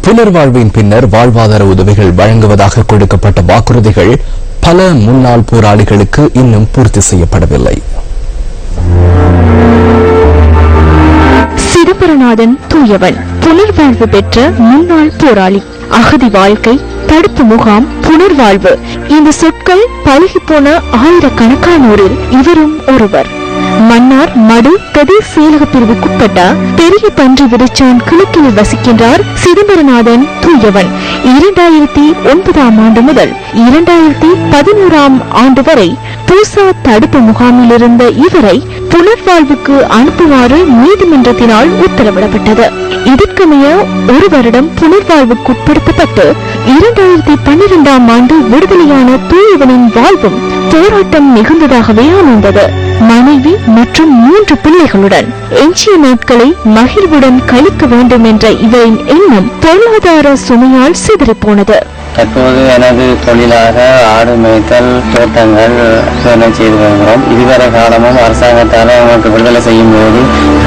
புனர்வாழ்வின் பின்னர் வாழ்வாதார உதவிகள் வழங்குவதாக கொடுக்கப்பட்ட வாக்குறுதிகள் பல முன்னாள் போராளிகளுக்கு இன்னும் பூர்த்தி செய்யப்படவில்லை. சிதம்பரநாதன் தூயவன் புனர்வாழ்வு பெற்ற முன்னாள் போராளி. அகதி வாழ்க்கை, தடுப்பு முகாம், புனர்வாழ்வு, இந்த சொற்கள் பழகிப்போன ஆயிரக்கணக்கானோரில் இவரும் ஒருவர். மன்னார் மடு பிரதேச செயலக பிரிவுக்குட்பட்ட பெரிய பன்றி விரிச்சான் கிழக்கில் வசிக்கின்றார் சிதம்பரநாதன் தூயவன். 2009ஆம் ஆண்டு முதல் 2011ஆம் ஆண்டு வரை பூசா தடுப்பு முகாமில் இருந்த இவரை புனர்வாழ்வுக்கு அனுப்புமாறு நீதிமன்றத்தினால் உத்தரவிடப்பட்டது. இதற்கமைய ஒரு வருடம் புனர்வாழ்வுக்கு உட்படுத்தப்பட்டு 2012ஆம் ஆண்டு விடுதலையான தூயவனின் வாழ்வும் போராட்டம் மிகுந்ததாகவே அமைந்தது. மனைவி மற்றும் 3 பிள்ளைகளுடன் எஞ்சிய நாட்களை மகிழ்வுடன் கழிக்க வேண்டும் என்ற இவரின் எண்ணம் பொருளாதார சுமையால் சிதறிப்போனது. தற்போது எனது தொழிலாக ஆடு மேய்த்தல், தோட்டங்கள் செய்து வருகிறோம். இதுவரை காலமும் அரசாங்கத்தால் எங்களுக்கு விடுதலை செய்யும் போது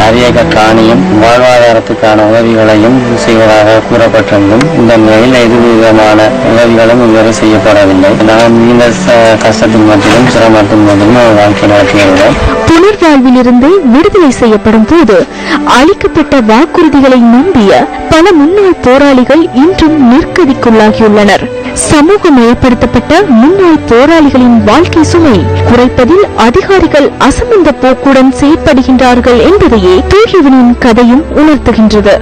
அரிய காணியும் வாழ்வாதாரத்துக்கான உதவிகளையும் செய்வதாக கூறப்பட்டிருந்தும் இந்த நிலையில் எது விதமான உதவிகளும் இதுவரை செய்யப்படவில்லை. நான் இந்த கஷ்டத்தின் மத்தியிலும் சிரமத்தின் மத்தியிலும் வாழ்க்கை நடத்தியுள்ளேன். புனர்வாழ்விலிருந்து விடுதலை செய்யப்படும் போது அளிக்கப்பட்ட வாக்குறுதிகளை நம்பிய பல முன்னாள் போராளிகள் இன்றும் நெருக்கடிக்குள்ளாகியுள்ளனர். சமூகமயப்படுத்தப்பட்ட முன்னாள் போராளிகளின் வாழ்க்கை சுமை குறைப்பதில் அதிகாரிகள் அசமந்த போக்குடன் செயற்படுகின்றார்கள் என்பதையே தூயவனின் கதையும் உணர்த்துகின்றது.